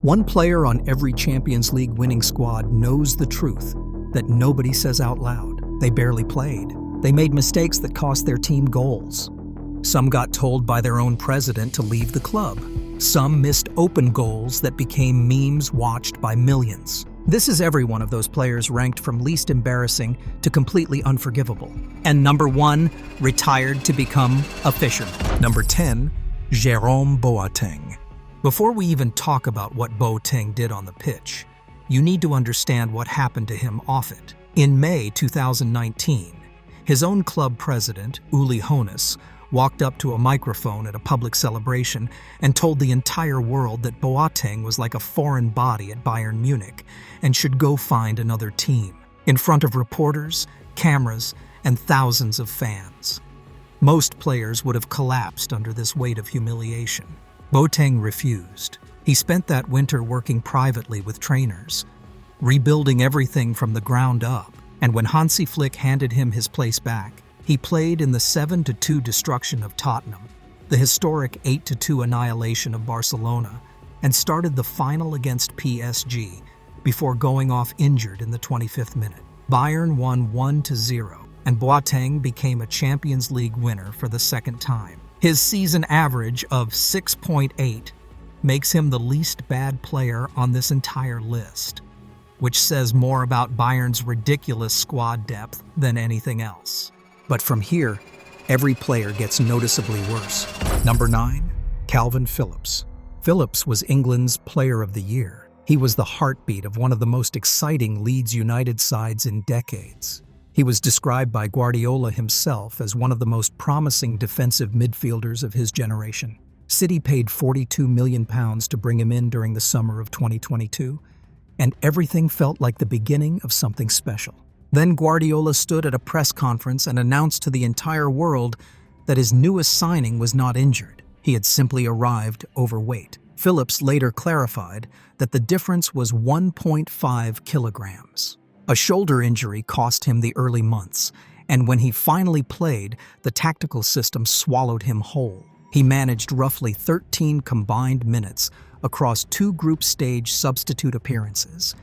One player on every Champions League winning squad knows the truth that nobody says out loud. They barely played. They made mistakes that cost their team goals. Some got told by their own president to leave the club. Some missed open goals that became memes watched by millions. This is every one of those players ranked from least embarrassing to completely unforgivable. And number 1, retired to become a fisherman. Number 10, Jérôme Boateng. Before we even talk about what Boateng did on the pitch, you need to understand what happened to him off it. In May 2019, his own club president, Uli Hoeneß, walked up to a microphone at a public celebration and told the entire world that Boateng was like a foreign body at Bayern Munich and should go find another team, in front of reporters, cameras, and thousands of fans. Most players would have collapsed under this weight of humiliation. Boateng refused. He spent that winter working privately with trainers, rebuilding everything from the ground up, and when Hansi Flick handed him his place back, he played in the 7-2 destruction of Tottenham, the historic 8-2 annihilation of Barcelona, and started the final against PSG before going off injured in the 25th minute. Bayern won 1-0, and Boateng became a Champions League winner for the second time. His season average of 6.8 makes him the least bad player on this entire list, which says more about Bayern's ridiculous squad depth than anything else. But from here, every player gets noticeably worse. Number 9, Calvin Phillips. Phillips was England's Player of the Year. He was the heartbeat of one of the most exciting Leeds United sides in decades. He was described by Guardiola himself as one of the most promising defensive midfielders of his generation. City paid £42 million to bring him in during the summer of 2022, and everything felt like the beginning of something special. Then Guardiola stood at a press conference and announced to the entire world that his newest signing was not injured. He had simply arrived overweight. Phillips later clarified that the difference was 1.5 kilograms. A shoulder injury cost him the early months, and when he finally played, the tactical system swallowed him whole. He managed roughly 13 combined minutes across 2 group stage substitute appearances,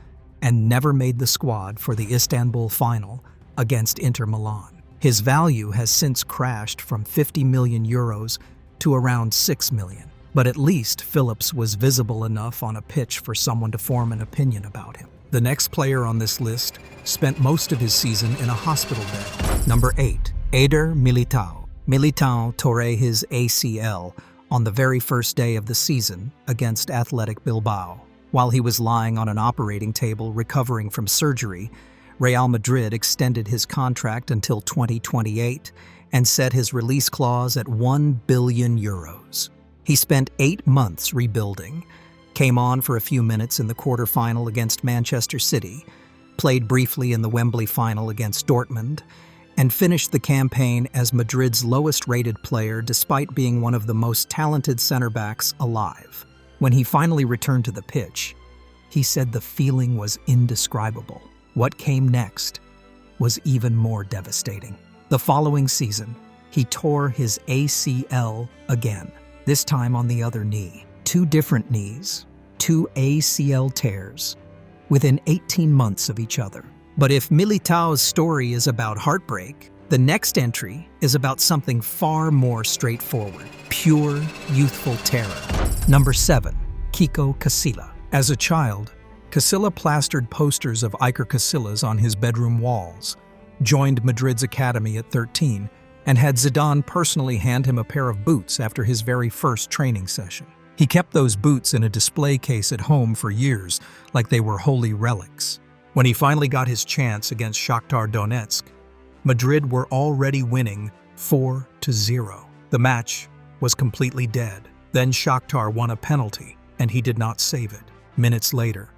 and never made the squad for the Istanbul final against Inter Milan. His value has since crashed from €50 million to around €6 million. But at least Phillips was visible enough on a pitch for someone to form an opinion about him. The next player on this list spent most of his season in a hospital bed. Number 8, Eder Militao. Militao tore his ACL on the very first day of the season against Athletic Bilbao. While he was lying on an operating table recovering from surgery, Real Madrid extended his contract until 2028 and set his release clause at €1 billion. He spent 8 months rebuilding, came on for a few minutes in the quarterfinal against Manchester City, played briefly in the Wembley final against Dortmund, and finished the campaign as Madrid's lowest-rated player despite being one of the most talented center-backs alive. When he finally returned to the pitch, he said the feeling was indescribable. What came next was even more devastating. The following season, he tore his ACL again, this time on the other knee. 2 different knees, 2 ACL tears, within 18 months of each other. But if Militao's story is about heartbreak, the next entry is about something far more straightforward, pure, youthful terror. Number 7, Kiko Casilla. As a child, Casilla plastered posters of Iker Casillas on his bedroom walls, joined Madrid's academy at 13, and had Zidane personally hand him a pair of boots after his very first training session. He kept those boots in a display case at home for years, like they were holy relics. When he finally got his chance against Shakhtar Donetsk, Madrid were already winning 4-0. The match was completely dead. Then Shakhtar won a penalty, and he did not save it. Minutes later,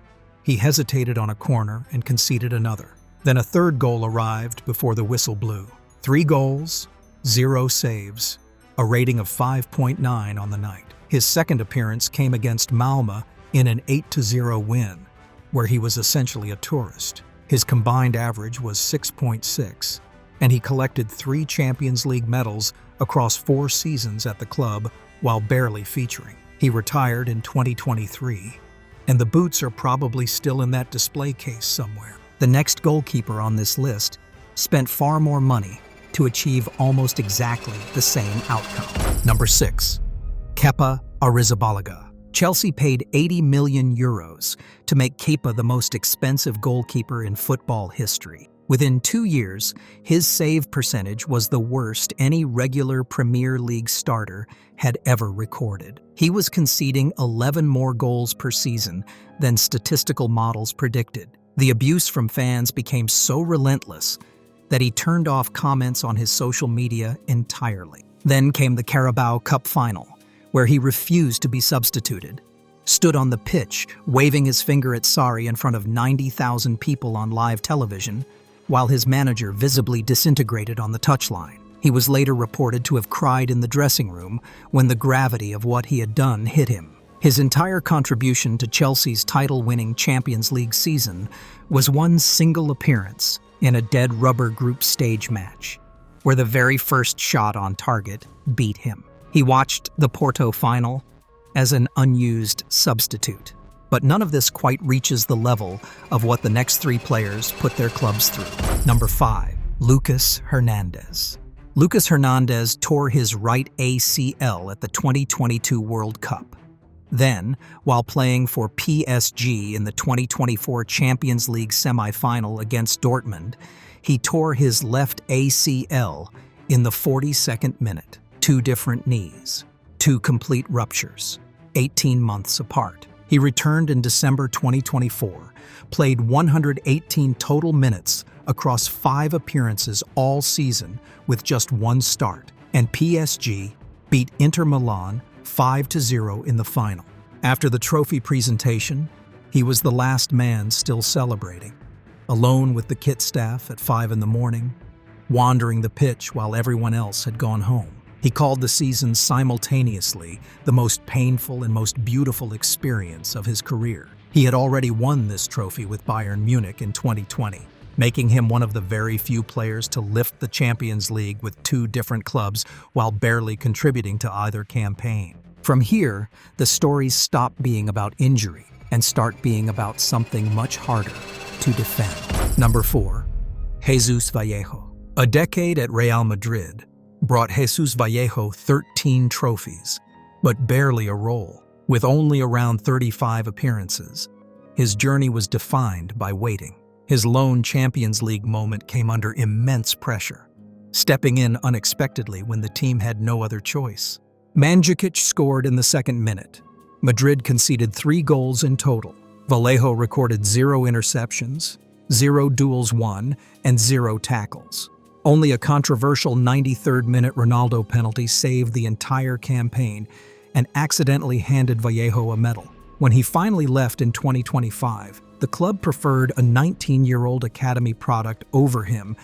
he hesitated on a corner and conceded another. Then a third goal arrived before the whistle blew. 3 goals, 0 saves, a rating of 5.9 on the night. His second appearance came against Malmö in an 8-0 win, where he was essentially a tourist. His combined average was 6.6, and he collected 3 Champions League medals across 4 seasons at the club while barely featuring. He retired in 2023, And the boots are probably still in that display case somewhere. The next goalkeeper on this list spent far more money to achieve almost exactly the same outcome. Number 6. Kepa Arrizabalaga. Chelsea paid €80 million to make Kepa the most expensive goalkeeper in football history. Within 2 years, his save percentage was the worst any regular Premier League starter had ever recorded. He was conceding 11 more goals per season than statistical models predicted. The abuse from fans became so relentless that he turned off comments on his social media entirely. Then came the Carabao Cup final, where he refused to be substituted, stood on the pitch, waving his finger at Sarri in front of 90,000 people on live television, while his manager visibly disintegrated on the touchline. He was later reported to have cried in the dressing room when the gravity of what he had done hit him. His entire contribution to Chelsea's title-winning Champions League season was one single appearance in a dead rubber group stage match, where the very first shot on target beat him. He watched the Porto final as an unused substitute. But none of this quite reaches the level of what the next 3 players put their clubs through. Number 5. Lucas Hernandez. Lucas Hernandez tore his right ACL at the 2022 World Cup. Then, while playing for PSG in the 2024 Champions League semi-final against Dortmund, he tore his left ACL in the 42nd minute. 2 different knees, 2 complete ruptures, 18 months apart. He returned in December 2024, played 118 total minutes across 5 appearances all season with just 1 start, and PSG beat Inter Milan 5-0 in the final. After the trophy presentation, he was the last man still celebrating, alone with the kit staff at 5 in the morning, wandering the pitch while everyone else had gone home. He called the season simultaneously the most painful and most beautiful experience of his career. He had already won this trophy with Bayern Munich in 2020, making him one of the very few players to lift the Champions League with 2 different clubs while barely contributing to either campaign. From here, the stories stop being about injury and start being about something much harder to defend. Number 4. Jesus Vallejo. A decade at Real Madrid brought Jesus Vallejo 13 trophies, but barely a role. With only around 35 appearances, his journey was defined by waiting. His lone Champions League moment came under immense pressure, stepping in unexpectedly when the team had no other choice. Mandzukic scored in the 2nd minute. Madrid conceded 3 goals in total. Vallejo recorded 0 interceptions, 0 duels won, and 0 tackles. Only a controversial 93rd minute Ronaldo penalty saved the entire campaign and accidentally handed Vallejo a medal. When he finally left in 2025, the club preferred a 19-year-old academy product over him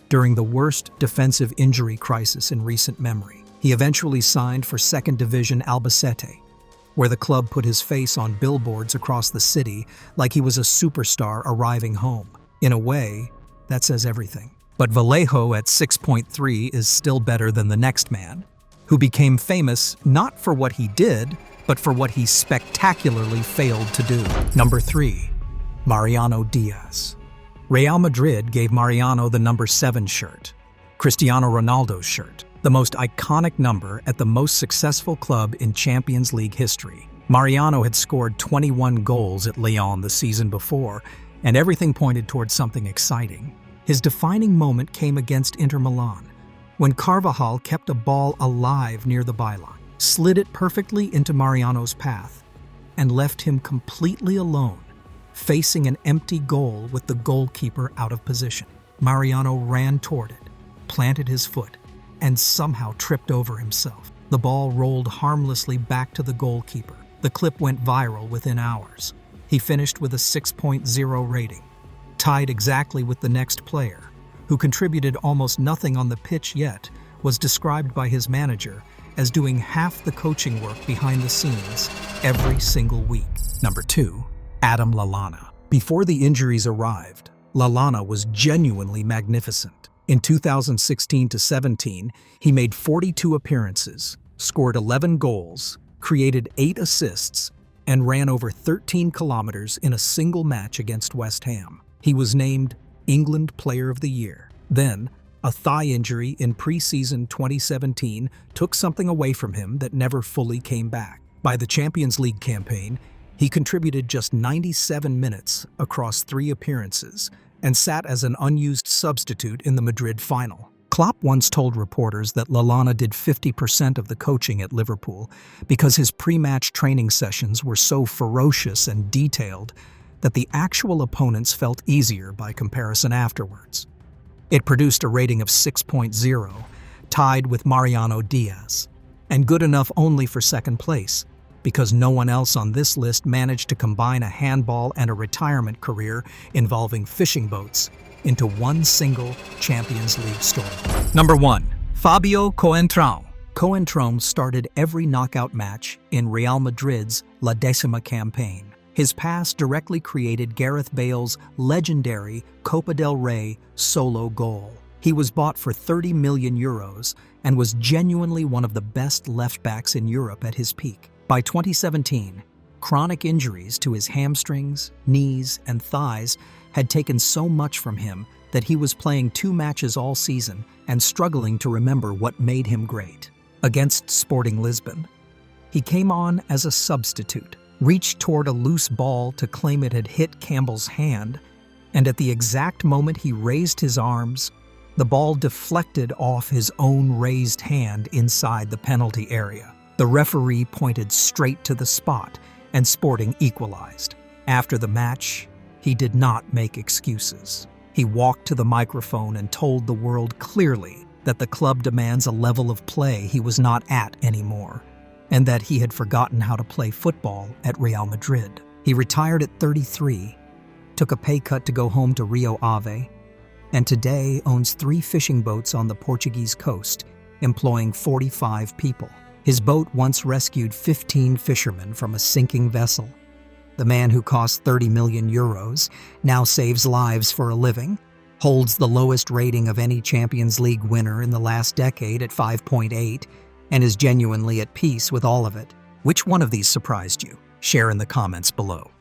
during the worst defensive injury crisis in recent memory. He eventually signed for 2nd Division Albacete, where the club put his face on billboards across the city like he was a superstar arriving home. In a way, that says everything. But Vallejo at 6.3 is still better than the next man, who became famous not for what he did, but for what he spectacularly failed to do. Number 3. Mariano Diaz. Real Madrid gave Mariano the number 7 shirt, Cristiano Ronaldo's shirt, the most iconic number at the most successful club in Champions League history. Mariano had scored 21 goals at Lyon the season before, and everything pointed towards something exciting. His defining moment came against Inter Milan, when Carvajal kept a ball alive near the byline, slid it perfectly into Mariano's path, and left him completely alone, facing an empty goal with the goalkeeper out of position. Mariano ran toward it, planted his foot, and somehow tripped over himself. The ball rolled harmlessly back to the goalkeeper. The clip went viral within hours. He finished with a 6.0 rating, tied exactly with the next player, who contributed almost nothing on the pitch yet was described by his manager as doing half the coaching work behind the scenes every single week. Number 2. Adam Lallana. Before the injuries arrived, Lallana was genuinely magnificent. In 2016-17, he made 42 appearances, scored 11 goals, created 8 assists, and ran over 13 kilometers in a single match against West Ham. He was named England Player of the Year. Then, a thigh injury in pre-season 2017 took something away from him that never fully came back. By the Champions League campaign, he contributed just 97 minutes across 3 appearances and sat as an unused substitute in the Madrid final. Klopp once told reporters that Lallana did 50% of the coaching at Liverpool because his pre-match training sessions were so ferocious and detailed that the actual opponents felt easier by comparison afterwards. It produced a rating of 6.0, tied with Mariano Diaz, and good enough only for second place, because no one else on this list managed to combine a handball and a retirement career involving fishing boats into one single Champions League story. Number 1. Fabio Coentrão. Coentrão started every knockout match in Real Madrid's La Decima campaign. His pass directly created Gareth Bale's legendary Copa del Rey solo goal. He was bought for €30 million and was genuinely one of the best left-backs in Europe at his peak. By 2017, chronic injuries to his hamstrings, knees, and thighs had taken so much from him that he was playing 2 matches all season and struggling to remember what made him great. Against Sporting Lisbon, he came on as a substitute, reached toward a loose ball to claim it had hit Campbell's hand, and at the exact moment he raised his arms, the ball deflected off his own raised hand inside the penalty area. The referee pointed straight to the spot, and Sporting equalized. After the match, he did not make excuses. He walked to the microphone and told the world clearly that the club demands a level of play he was not at anymore, and that he had forgotten how to play football at Real Madrid. He retired at 33, took a pay cut to go home to Rio Ave, and today owns 3 fishing boats on the Portuguese coast, employing 45 people. His boat once rescued 15 fishermen from a sinking vessel. The man who cost €30 million now saves lives for a living, holds the lowest rating of any Champions League winner in the last decade at 5.8, and is genuinely at peace with all of it. Which one of these surprised you? Share in the comments below.